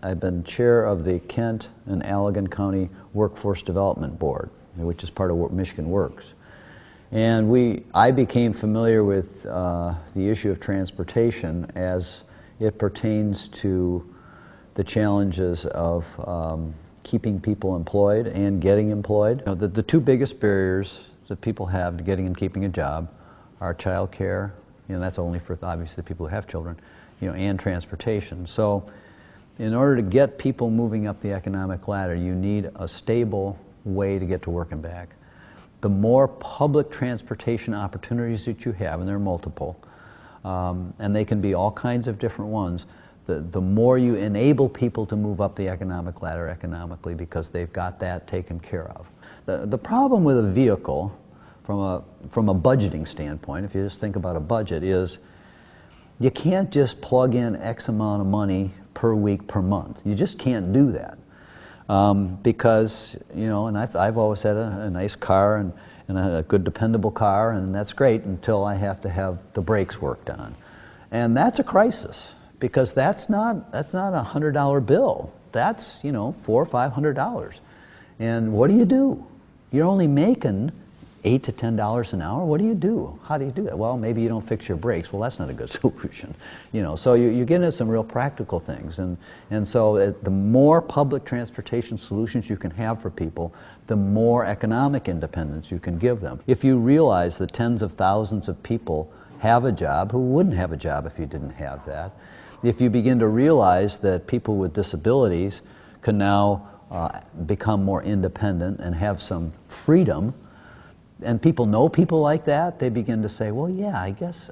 I've been chair of the Kent and Allegan County Workforce Development Board, which is part of Michigan Works. And I became familiar with the issue of transportation as it pertains to the challenges of keeping people employed and getting employed. You know, the two biggest barriers that people have to getting and keeping a job are child care, you know, that's only for obviously the people who have children, you know, and transportation. So in order to get people moving up the economic ladder, you need a stable way to get to work and back. The more public transportation opportunities that you have, and there are multiple, and they can be all kinds of different ones, the more you enable people to move up the economic ladder economically because they've got that taken care of. The problem with a vehicle from a budgeting standpoint, if you just think about a budget, is you can't just plug in X amount of money per week, per month. You just can't do that. Because, you know, and I've always had a nice car and a good dependable car, and that's great until I have to have the brakes worked on. And that's a crisis, because that's not a $100 bill. That's, you know, $400 or $500. And what do? You're only making $8 to $10 an hour. What do you do? How do you do that? Well, maybe you don't fix your brakes. Well, that's not a good solution. You know, so you get into some real practical things. And so the more public transportation solutions you can have for people, the more economic independence you can give them. If you realize that tens of thousands of people have a job who wouldn't have a job if you didn't have that, if you begin to realize that people with disabilities can now become more independent and have some freedom, and people know people like that, they begin to say, well, yeah, I guess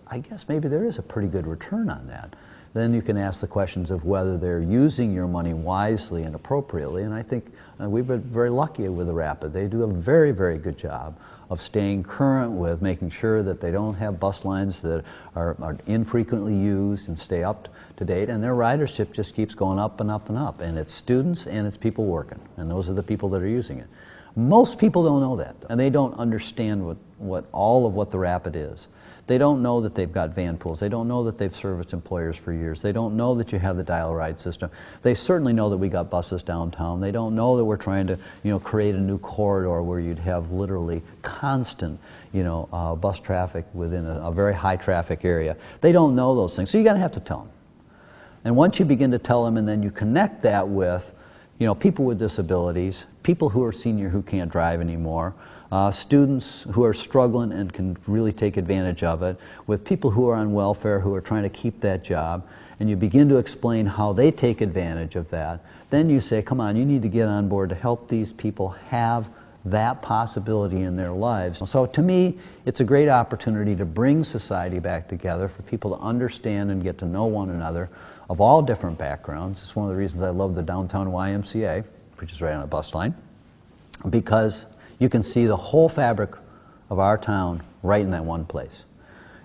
maybe there is a pretty good return on that. Then you can ask the questions of whether they're using your money wisely and appropriately, and I think we've been very lucky with the Rapid. They do a very, very good job of staying current with making sure that they don't have bus lines that are infrequently used and stay up to date, and their ridership just keeps going up and up and up, and it's students and it's people working, and those are the people that are using it. Most people don't know that, and they don't understand all of what the Rapid is. They don't know that they've got van pools. They don't know that they've serviced employers for years. They don't know that you have the dial-a-ride system. They certainly know that we got buses downtown. They don't know that we're trying to, you know, create a new corridor where you'd have literally constant, you know, bus traffic within a very high traffic area. They don't know those things, so you're going to have to tell them. And once you begin to tell them, and then you connect that with, you know, people with disabilities, people who are senior who can't drive anymore, students who are struggling and can really take advantage of it, with people who are on welfare who are trying to keep that job, and you begin to explain how they take advantage of that, then you say, come on, you need to get on board to help these people have that possibility in their lives. So to me, it's a great opportunity to bring society back together, for people to understand and get to know one another of all different backgrounds. It's one of the reasons I love the downtown YMCA, which is right on a bus line, because you can see the whole fabric of our town right in that one place.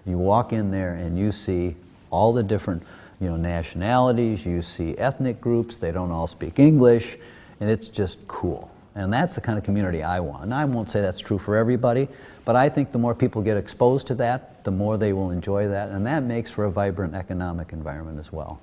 You walk in there and you see all the different, you know, nationalities, you see ethnic groups, they don't all speak English, and it's just cool. And that's the kind of community I want. And I won't say that's true for everybody, but I think the more people get exposed to that, the more they will enjoy that, and that makes for a vibrant economic environment as well.